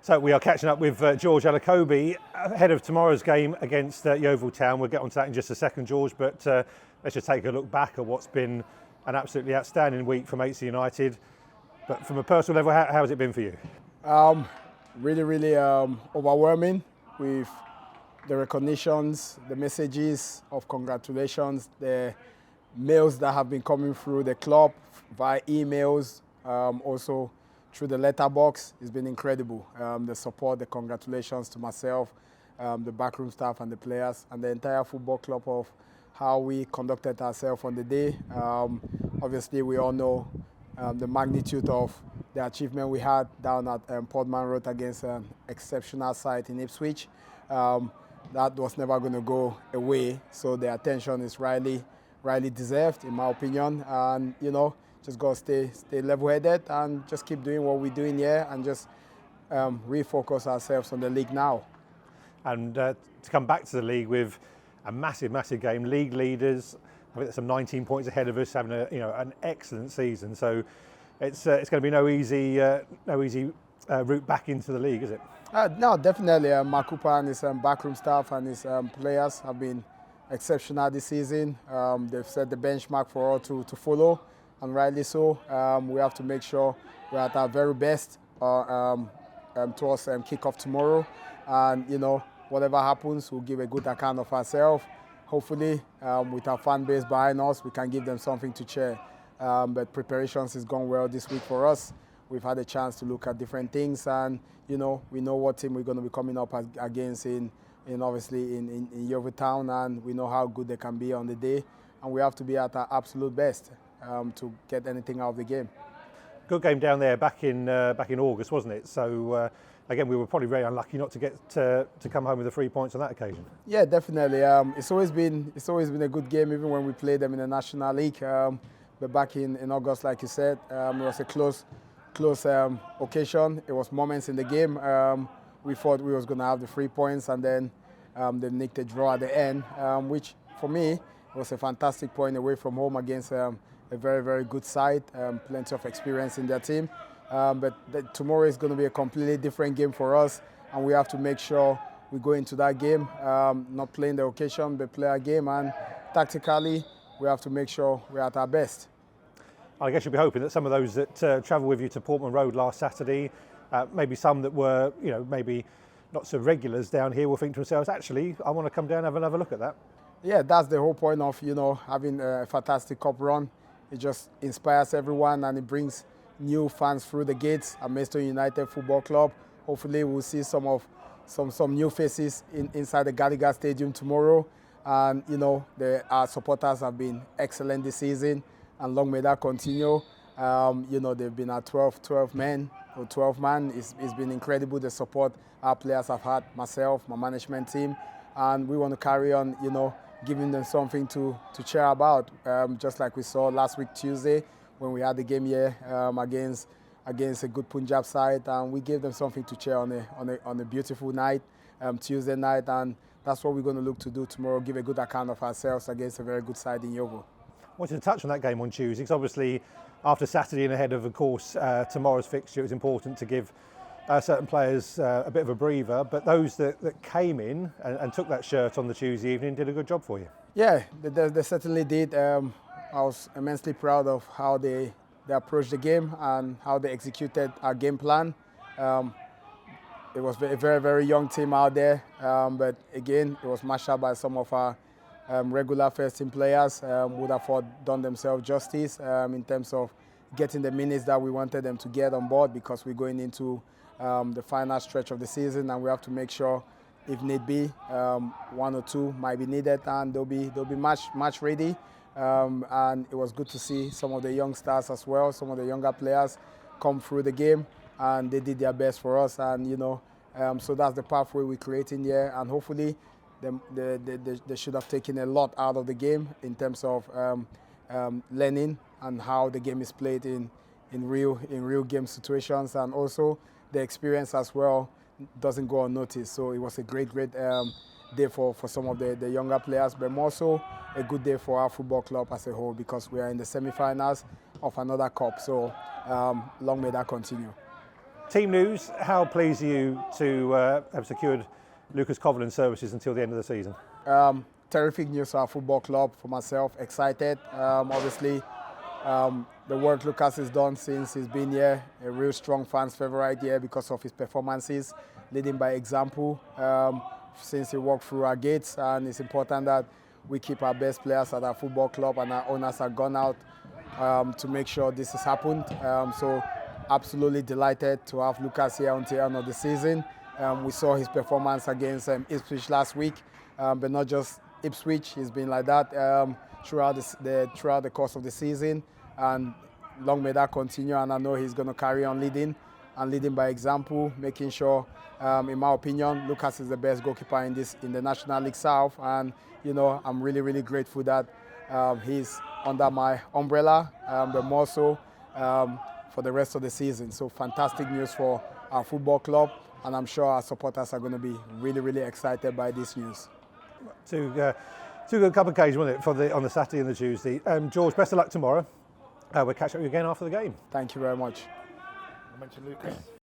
So we are catching up with George Alakobi ahead of tomorrow's game against Yeovil Town. We'll get onto that in just a second, George, but let's just take a look back at what's been an absolutely outstanding week from AC United. But from a personal level, how has it been for you? Really overwhelming with the recognitions, the messages of congratulations, the mails that have been coming through the club via emails, also through the letterbox. It's been incredible. The support, the congratulations to myself, the backroom staff and the players and the entire football club of how we conducted ourselves on the day. Obviously, we all know the magnitude of the achievement we had down at Portman Road against an exceptional side in Ipswich. That was never going to go away, so the attention is rightly deserved, in my opinion. And just got to stay level-headed and just keep doing what we're doing here and just refocus ourselves on the league now. And to come back to the league with a massive game, league leaders. I think there's some 19 points ahead of us, having an excellent season. So it's going to be no easy route back into the league, is it? No, definitely. Mark Cooper and his backroom staff and his players have been exceptional this season. They've set the benchmark for all to follow, and rightly so. We have to make sure we're at our very best towards kick-off tomorrow. And, whatever happens, we'll give a good account of ourselves. Hopefully, with our fan base behind us, we can give them something to cheer. But preparations has gone well this week for us. We've had a chance to look at different things, and we know what team we're going to be coming up against in Yeovil Town, and we know how good they can be on the day, and we have to be at our absolute best to get anything out of the game. Good game down there back in August, wasn't it? So again, we were probably very unlucky not to get to come home with the 3 points on that occasion. Yeah, definitely. It's always been a good game, even when we played them in the National League. But back in August, like you said, it was a close occasion. It was moments in the game. We thought we was going to have the 3 points, and then they nicked a draw at the end, which for me was a fantastic point away from home against a very, very good side. Plenty of experience in their team. But tomorrow is going to be a completely different game for us, and we have to make sure we go into that game not playing the occasion, but play our game. And tactically, we have to make sure we're at our best. I guess you'll be hoping that some of those that travelled with you to Portman Road last Saturday, maybe some that were, maybe not so regulars down here, will think to themselves, actually, I want to come down and have another look at that. Yeah, that's the whole point of, having a fantastic cup run. It just inspires everyone, and it brings new fans through the gates at Maidstone United Football Club. Hopefully, we'll see some new faces inside the Gallagher Stadium tomorrow. And our supporters have been excellent this season, and long may that continue. They've been at 12 men or 12 man. It's been incredible the support our players have had, myself, my management team, and we want to carry on, giving them something to cheer about. Just like we saw last week Tuesday when we had the game here against a good Punjab side, and we gave them something to cheer on a beautiful night, Tuesday night, and that's what we're going to look to do tomorrow, give a good account of ourselves against a very good side in Yeovil. I wanted to touch on that game on Tuesday, because obviously after Saturday and ahead of course, tomorrow's fixture, it was important to give certain players a bit of a breather, but those that came in and took that shirt on the Tuesday evening did a good job for you. Yeah, they certainly did. I was immensely proud of how they approached the game and how they executed our game plan. It was a very, very young team out there, but again, it was matched up by some of our regular first-team players would have done themselves justice in terms of getting the minutes that we wanted them to get on board, because we're going into the final stretch of the season, and we have to make sure, if need be, 1 or 2 might be needed, and they'll be match ready. And it was good to see some of the young stars as well, some of the younger players come through the game, and they did their best for us. And so that's the pathway we're creating here, and hopefully they should have taken a lot out of the game in terms of learning and how the game is played in real game situations, and also the experience as well doesn't go unnoticed. So it was a great day for some of the younger players, but more so a good day for our football club as a whole, because we are in the semi-finals of another cup. So long may that continue. Team news, how pleased are you to have secured Lucas Covolan's services until the end of the season? Terrific news for our football club, for myself, excited. Obviously, the work Lucas has done since he's been here, a real strong fans' favourite here because of his performances, leading by example since he walked through our gates. And it's important that we keep our best players at our football club, and our owners have gone out to make sure this has happened. So absolutely delighted to have Lucas here until the end of the season. We saw his performance against Ipswich last week, but not just Ipswich. He's been like that throughout the course of the season, and long may that continue. And I know he's going to carry on leading by example, making sure, in my opinion, Lucas is the best goalkeeper in the National League South. And I'm really, really grateful that he's under my umbrella, but more so for the rest of the season. So fantastic news for our football club, and I'm sure our supporters are going to be really, really excited by this news. Two good cup of occasions, wasn't it, on the Saturday and the Tuesday. George, best of luck tomorrow. We'll catch up with you again after the game. Thank you very much. I mentioned Lucas.